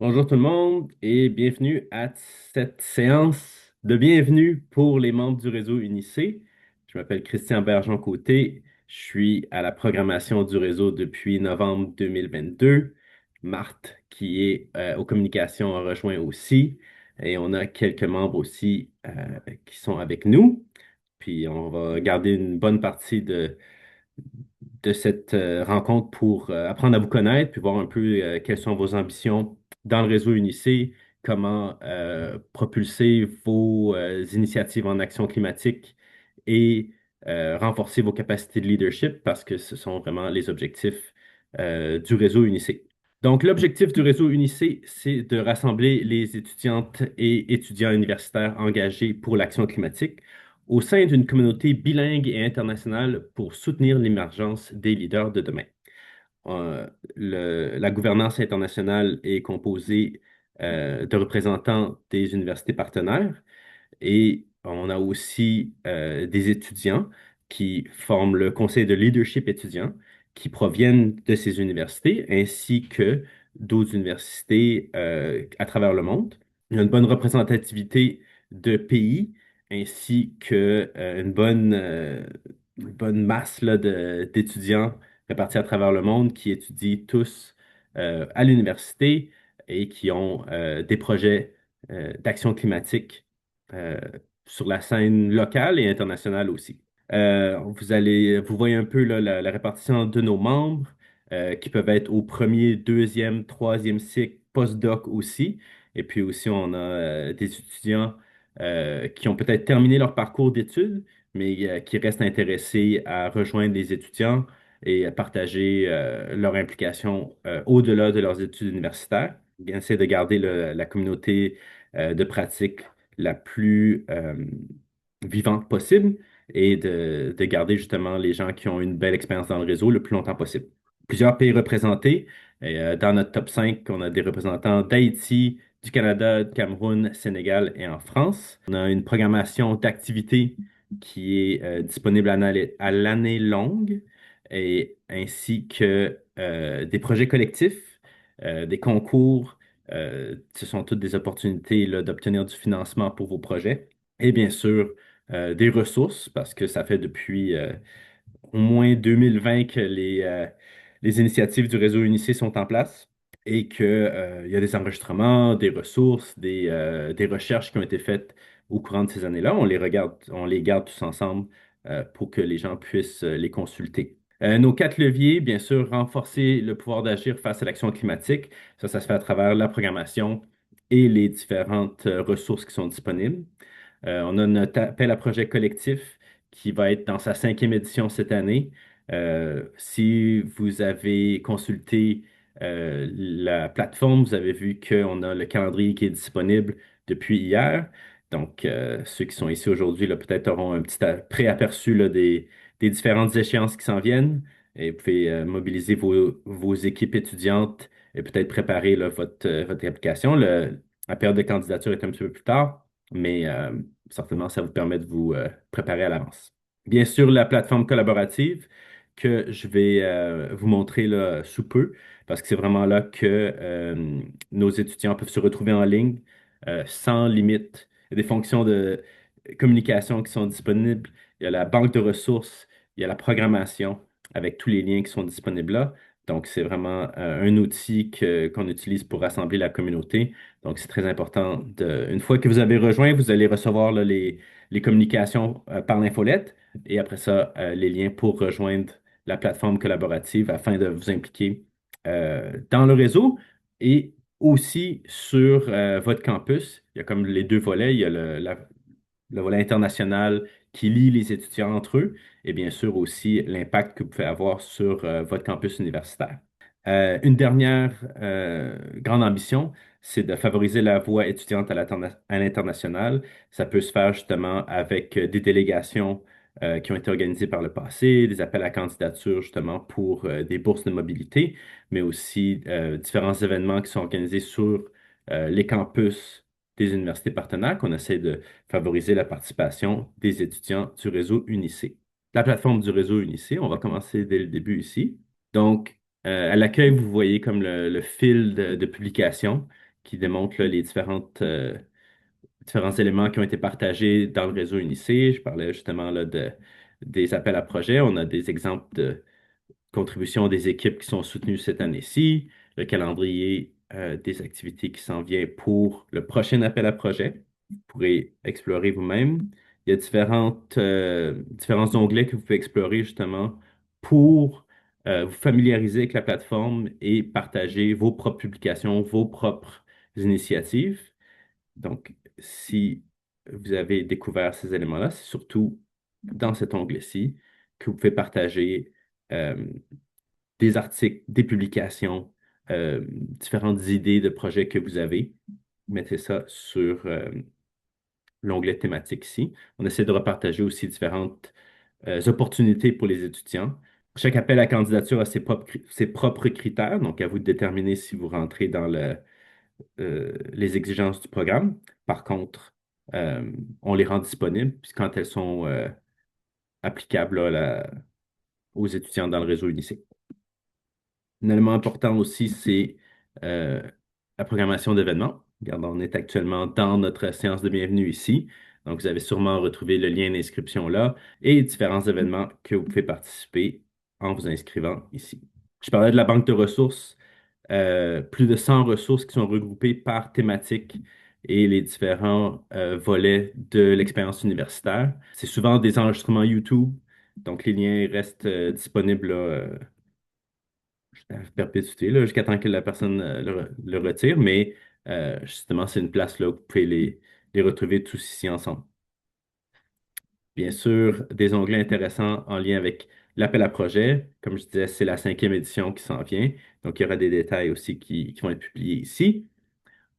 Bonjour tout le monde et bienvenue à cette séance de bienvenue pour les membres du réseau Unicé. Je m'appelle Christian Bergeon-Côté. Je suis à la programmation du réseau depuis novembre 2022. Marthe, qui est aux communications, a rejoint aussi. Et on a quelques membres aussi qui sont avec nous. Puis on va garder une bonne partie de cette rencontre pour apprendre à vous connaître, puis voir un peu quelles sont vos ambitions dans le réseau Unicé, comment propulser vos initiatives en action climatique et renforcer vos capacités de leadership parce que ce sont vraiment les objectifs du réseau Unicé. Donc, l'objectif du réseau Unicé, c'est de rassembler les étudiantes et étudiants universitaires engagés pour l'action climatique au sein d'une communauté bilingue et internationale pour soutenir l'émergence des leaders de demain. La gouvernance internationale est composée de représentants des universités partenaires et on a aussi des étudiants qui forment le conseil de leadership étudiant qui proviennent de ces universités ainsi que d'autres universités à travers le monde. Il y a une bonne représentativité de pays ainsi que une bonne masse là, d'étudiants répartis à travers le monde qui étudient tous à l'université et qui ont des projets d'action climatique euh, sur la scène locale et internationale aussi. Vous voyez un peu là, la répartition de nos membres qui peuvent être au premier, deuxième, troisième cycle, post-doc aussi. Et puis aussi, on a des étudiants qui ont peut-être terminé leur parcours d'études, mais qui restent intéressés à rejoindre les étudiants et à partager leur implication au-delà de leurs études universitaires. Bien, c'est de garder la communauté de pratique la plus vivante possible et de garder justement les gens qui ont une belle expérience dans le réseau le plus longtemps possible. Plusieurs pays représentés. Et, dans notre top 5, on a des représentants d'Haïti, du Canada, du Cameroun, Sénégal et en France. On a une programmation d'activités qui est disponible à l'année longue et ainsi que des projets collectifs, des concours. Ce sont toutes des opportunités là, d'obtenir du financement pour vos projets. Et bien sûr, des ressources, parce que ça fait depuis au moins 2020 que les initiatives du réseau Unicé sont en place et que, il y a des enregistrements, des ressources, des recherches qui ont été faites au courant de ces années-là. On les garde tous ensemble pour que les gens puissent les consulter. Nos quatre leviers, bien sûr, renforcer le pouvoir d'agir face à l'action climatique. Ça se fait à travers la programmation et les différentes ressources qui sont disponibles. On a notre appel à projet collectif qui va être dans sa cinquième édition cette année. Si vous avez consulté la plateforme, vous avez vu qu'on a le calendrier qui est disponible depuis hier. Donc, ceux qui sont ici aujourd'hui, là, peut-être auront un petit préaperçu là, des différentes échéances qui s'en viennent. Et vous pouvez mobiliser vos équipes étudiantes et peut-être préparer là, votre application. La période de candidature est un petit peu plus tard, mais certainement, ça vous permet de vous préparer à l'avance. Bien sûr, la plateforme collaborative que je vais vous montrer là, sous peu, parce que c'est vraiment là que nos étudiants peuvent se retrouver en ligne sans limite. Il y a des fonctions de communication qui sont disponibles. Il y a la banque de ressources, il y a la programmation avec tous les liens qui sont disponibles là. Donc, c'est vraiment un outil qu'on utilise pour rassembler la communauté. Donc, c'est très important une fois que vous avez rejoint, vous allez recevoir là, les communications par l'infolette et après ça, les liens pour rejoindre la plateforme collaborative afin de vous impliquer dans le réseau et aussi sur votre campus. Il y a comme les deux volets. Il y a le volet international qui lie les étudiants entre eux et bien sûr aussi l'impact que vous pouvez avoir sur votre campus universitaire. Une dernière grande ambition, c'est de favoriser la voie étudiante à l'international. Ça peut se faire justement avec des délégations qui ont été organisées par le passé, des appels à candidature justement pour des bourses de mobilité, mais aussi différents événements qui sont organisés sur les campus des universités partenaires qu'on essaie de favoriser la participation des étudiants du réseau Unicé. La plateforme du réseau Unicé, on va commencer dès le début ici. Donc, à l'accueil, vous voyez comme le fil de publication qui démontre là, les différents éléments qui ont été partagés dans le réseau Unicé. Je parlais justement là, des appels à projets. On a des exemples de contributions des équipes qui sont soutenues cette année-ci, le calendrier des activités qui s'en vient pour le prochain appel à projet. Vous pourrez explorer vous-même. Il y a différents onglets que vous pouvez explorer justement pour vous familiariser avec la plateforme et partager vos propres publications, vos propres initiatives. Donc, si vous avez découvert ces éléments-là, c'est surtout dans cet onglet-ci que vous pouvez partager euh, des articles, des publications, différentes idées de projets que vous avez. Mettez ça sur l'onglet thématique ici. On essaie de repartager aussi différentes opportunités pour les étudiants. Chaque appel à candidature a ses propres critères, donc à vous de déterminer si vous rentrez dans les exigences du programme. Par contre, euh, on les rend disponibles puis quand elles sont applicables là, aux étudiants dans le réseau Unicef. Un élément important aussi, c'est euh, la programmation d'événements. Regarde, on est actuellement dans notre séance de bienvenue ici. Donc, vous avez sûrement retrouvé le lien d'inscription là et différents événements que vous pouvez participer en vous inscrivant ici. Je parlais de la banque de ressources, plus de 100 ressources qui sont regroupées par thématique et les différents volets de l'expérience universitaire. C'est souvent des enregistrements YouTube, donc les liens restent disponibles là, à perpétuité là, jusqu'à temps que la personne le retire, mais justement, c'est une place là où vous pouvez les retrouver tous ici ensemble. Bien sûr, des onglets intéressants en lien avec l'appel à projet. Comme je disais, c'est la cinquième édition qui s'en vient, donc il y aura des détails aussi qui vont être publiés ici.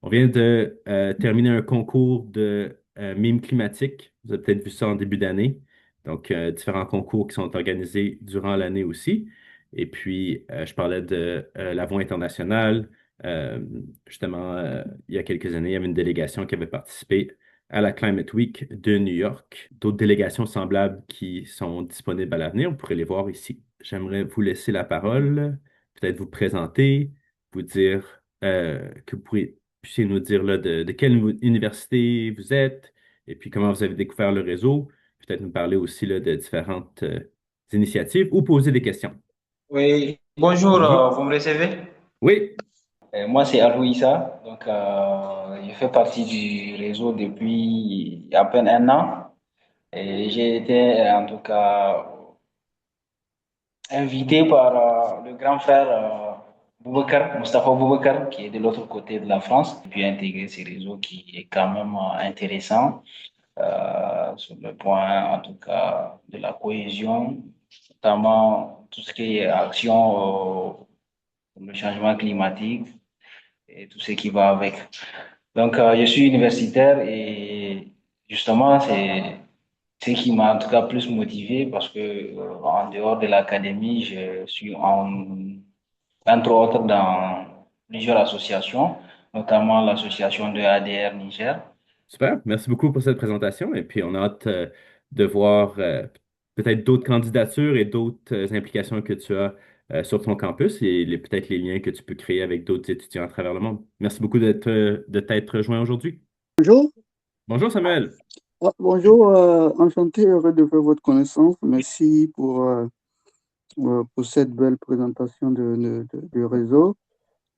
On vient de terminer un concours de mimes climatiques. Vous avez peut-être vu ça en début d'année. Donc, différents concours qui sont organisés durant l'année aussi. Et puis, je parlais de la Voix internationale. Euh, Justement, il y a quelques années, il y avait une délégation qui avait participé à la Climate Week de New York. D'autres délégations semblables qui sont disponibles à l'avenir, on pourrait les voir ici. J'aimerais vous laisser la parole, peut-être vous présenter, vous dire que vous pourriez puissiez nous dire là, de quelle université vous êtes et puis comment vous avez découvert le réseau. Peut-être nous parler aussi là, de différentes initiatives ou poser des questions. Oui, bonjour, Bonjour. vous me recevez? Oui, Moi, c'est Aloïsa, donc je fais partie du réseau depuis à peine un an et j'ai été en tout cas invité par le grand frère Boubacar, Mustafa Boubacar, qui est de l'autre côté de la France, et puis intégrer ces réseaux qui est quand même intéressant sur le point en tout cas de la cohésion, notamment tout ce qui est action pour le changement climatique et tout ce qui va avec. Donc, je suis universitaire et justement, c'est ce qui m'a en tout cas plus motivé parce que en dehors de l'académie, je suis entre autres dans plusieurs associations, notamment l'association de ADR Niger. super. Merci beaucoup pour cette présentation. Et puis, on a hâte de voir peut-être d'autres candidatures et d'autres implications que tu as sur ton campus et peut-être les liens que tu peux créer avec d'autres étudiants à travers le monde. Merci beaucoup de t'être joint aujourd'hui. Bonjour. Bonjour Samuel. Bonjour, enchanté, heureux de faire votre connaissance. Merci pour cette belle présentation du réseau.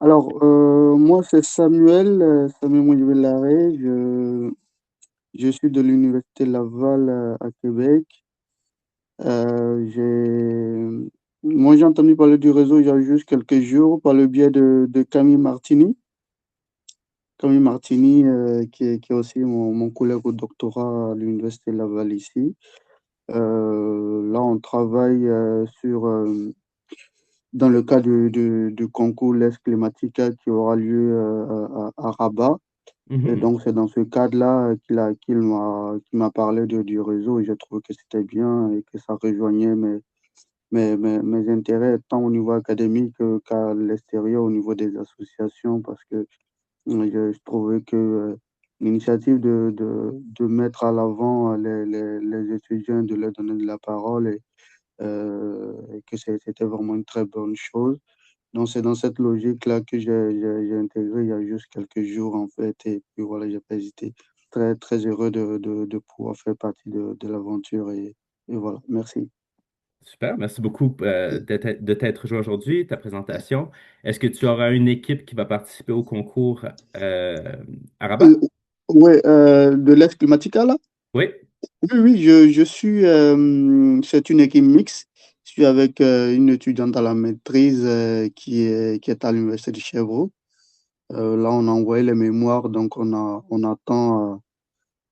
Alors, moi, c'est Samuel, Samuel Moujibelaré. Je suis de l'Université Laval à Québec. Moi, j'ai entendu parler du réseau il y a juste quelques jours par le biais de Camille Martini. Camille Martini, qui est aussi mon collègue au doctorat à l'Université Laval ici. Là, on travaille dans le cadre du concours l'Est Climatica qui aura lieu à Rabat. Et Mhm. donc, c'est dans ce cadre-là qu'il m'a parlé du réseau et j'ai trouvé que c'était bien et que ça rejoignait mes intérêts tant au niveau académique qu'à l'extérieur, au niveau des associations, parce que je trouvais que l'initiative de mettre à l'avant les étudiants, de leur donner de la parole et que c'était vraiment une très bonne chose. Donc, c'est dans cette logique-là que j'ai intégré il y a juste quelques jours, en fait. Et puis voilà, j'ai pas hésité. Très, très heureux de pouvoir faire partie de l'aventure. Et voilà, merci. Super, merci beaucoup de t'être joué aujourd'hui, ta présentation. Est-ce que tu auras une équipe qui va participer au concours à Euh, Rabat? ouais, de l'Est Climatica, là? Oui, Oui, oui, je suis, c'est une équipe mixte. Je suis avec une étudiante à la maîtrise qui est à l'Université de Chevreau. Là, on a envoyé les mémoires, donc on attend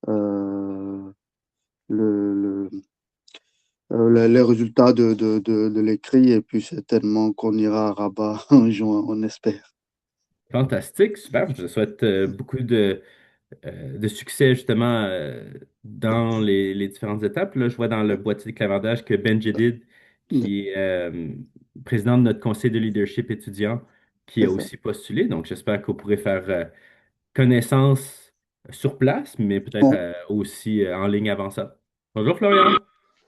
euh, le, le- les résultats de l'écrit et puis certainement qu'on ira à Rabat en juin, on espère. fantastique, super. Je te souhaite beaucoup de succès justement dans les différentes étapes. Là, je vois dans le boîtier de clavardage que Ben Jedid, qui est président de notre conseil de leadership étudiant, qui C'est a ça. aussi postulé. Donc, j'espère qu'on pourrait faire connaissance sur place, mais peut-être Bon, aussi en ligne avant ça. Bonjour Florian,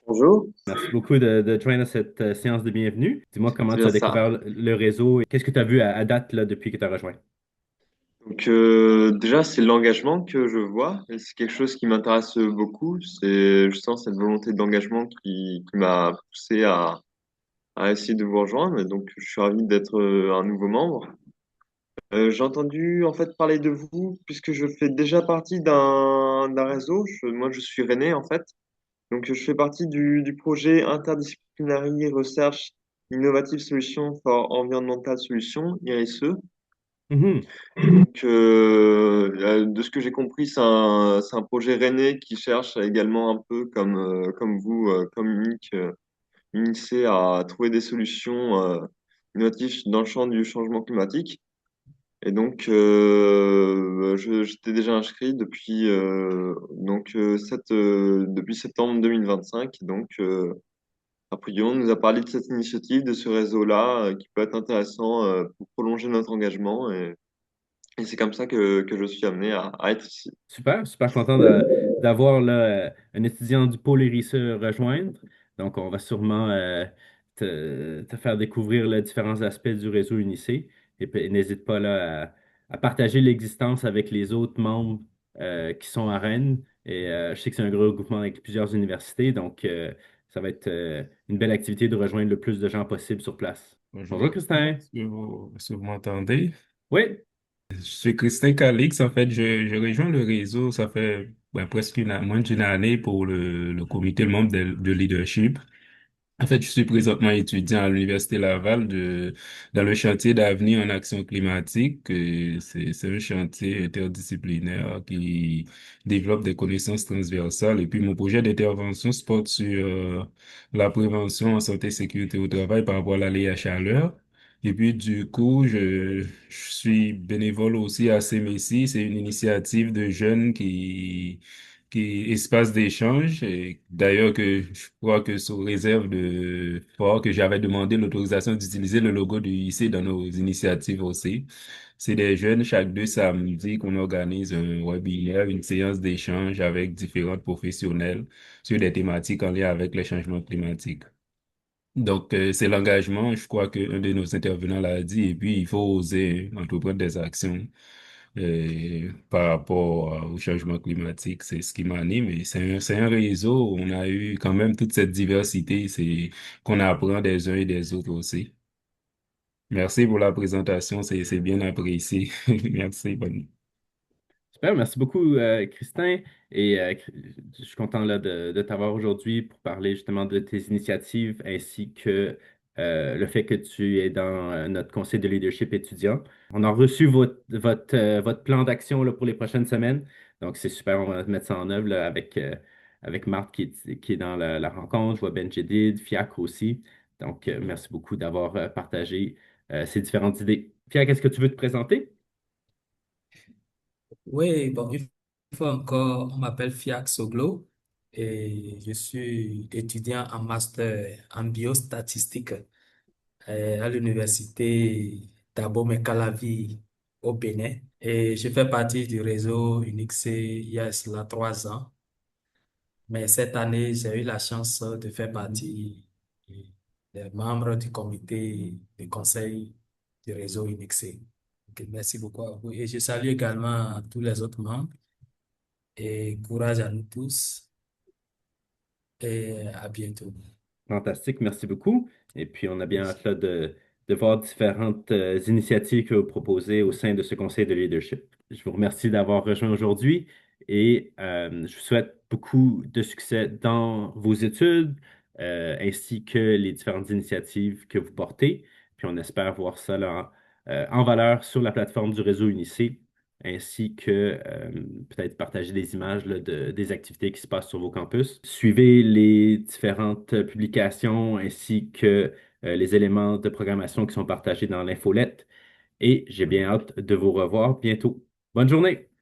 Bonjour, merci beaucoup de joindre cette séance de bienvenue. Dis-moi comment c'est tu bien as ça. découvert le réseau et qu'est-ce que tu as vu à date là, depuis que tu as rejoint? Donc déjà, c'est l'engagement que je vois et c'est quelque chose qui m'intéresse beaucoup. C'est justement cette volonté d'engagement qui m'a poussé à essayer de vous rejoindre. Et donc, je suis ravi d'être un nouveau membre. J'ai entendu en fait parler de vous puisque je fais déjà partie d'un réseau. Moi, je suis rennais en fait. Donc, je fais partie du projet Interdisciplinary Research Innovative Solutions for Environmental Solutions, IRSE. Mhm. Donc, de ce que j'ai compris, c'est un projet rennais qui cherche également un peu comme vous, comme unique, UNICE, à trouver des solutions innovatives dans le champ du changement climatique. Et donc, j'étais déjà inscrit depuis septembre 2025. Donc, a priori, on nous a parlé de cette initiative, de ce réseau-là, qui peut être intéressant pour prolonger notre engagement. Et c'est comme ça que je suis amené à être ici. Super, super content d'avoir là, un étudiant du pôle Iris rejoindre. Donc, on va sûrement te faire découvrir les différents aspects du réseau Unicé. Et puis, n'hésite pas là, à partager l'existence avec les autres membres qui sont à Rennes. Et je sais que c'est un gros regroupement avec plusieurs universités. Donc, ça va être une belle activité de rejoindre le plus de gens possible sur place. Bonjour, Bonjour, Christin. est-ce que vous m'entendez? Oui. Je suis Christin Calix. En fait, je rejoins le réseau, ça fait presque moins d'une année pour le comité membre de leadership. En fait, je suis présentement étudiant à l'Université Laval dans le chantier d'avenir en action climatique. C'est un chantier interdisciplinaire qui développe des connaissances transversales. Et puis, mon projet d'intervention se porte sur la prévention en santé et sécurité au travail par rapport à l'aléa chaleur. Et puis, du coup, je suis bénévole aussi à CMECI. C'est une initiative de jeunes qui espace d'échange. Et d'ailleurs, que je crois que sous réserve de fort que j'avais demandé l'autorisation d'utiliser le logo du IC dans nos initiatives aussi. C'est des jeunes, chaque 2 samedis, qu'on organise un webinaire, une séance d'échange avec différents professionnels sur des thématiques en lien avec les changements climatiques. Donc, c'est l'engagement, je crois qu'un de nos intervenants l'a dit, et puis il faut oser entreprendre des actions par rapport au changement climatique. C'est ce qui m'anime et c'est un réseau où on a eu quand même toute cette diversité, c'est qu'on apprend des uns et des autres aussi. Merci pour la présentation, c'est bien apprécié. Merci, bonne. Super, merci beaucoup, Christin. Et je suis content là, de t'avoir aujourd'hui pour parler justement de tes initiatives ainsi que le fait que tu es dans notre conseil de leadership étudiant. On a reçu votre plan d'action là, pour les prochaines semaines. Donc, c'est super, on va mettre ça en œuvre là, avec Marthe qui est dans la rencontre. Je vois Ben Jedid, Fiacre aussi. Donc, merci beaucoup d'avoir partagé ces différentes idées. Fiacre, est-ce que tu veux te présenter? Oui, bon, une fois encore, on m'appelle Fiak Soglo et je suis étudiant en master en biostatistique à l'université d'Abomey-Calavi au Bénin. Et je fais partie du réseau UNIXE il y a cela 3 ans. Mais cette année, j'ai eu la chance de faire partie des membres du comité de conseil du réseau Unixé. Ok, merci beaucoup à vous. Et je salue également tous les autres membres et courage à nous tous et à bientôt. Fantastique, merci beaucoup. Et puis, on a bien hâte là, de voir différentes initiatives que vous proposez au sein de ce conseil de leadership. Je vous remercie d'avoir rejoint aujourd'hui et je vous souhaite beaucoup de succès dans vos études ainsi que les différentes initiatives que vous portez. Puis, on espère voir ça là, en valeur sur la plateforme du réseau Unicé ainsi que peut-être partager des images là, des activités qui se passent sur vos campus. Suivez les différentes publications ainsi que les éléments de programmation qui sont partagés dans l'infolette et j'ai bien hâte de vous revoir bientôt. Bonne journée!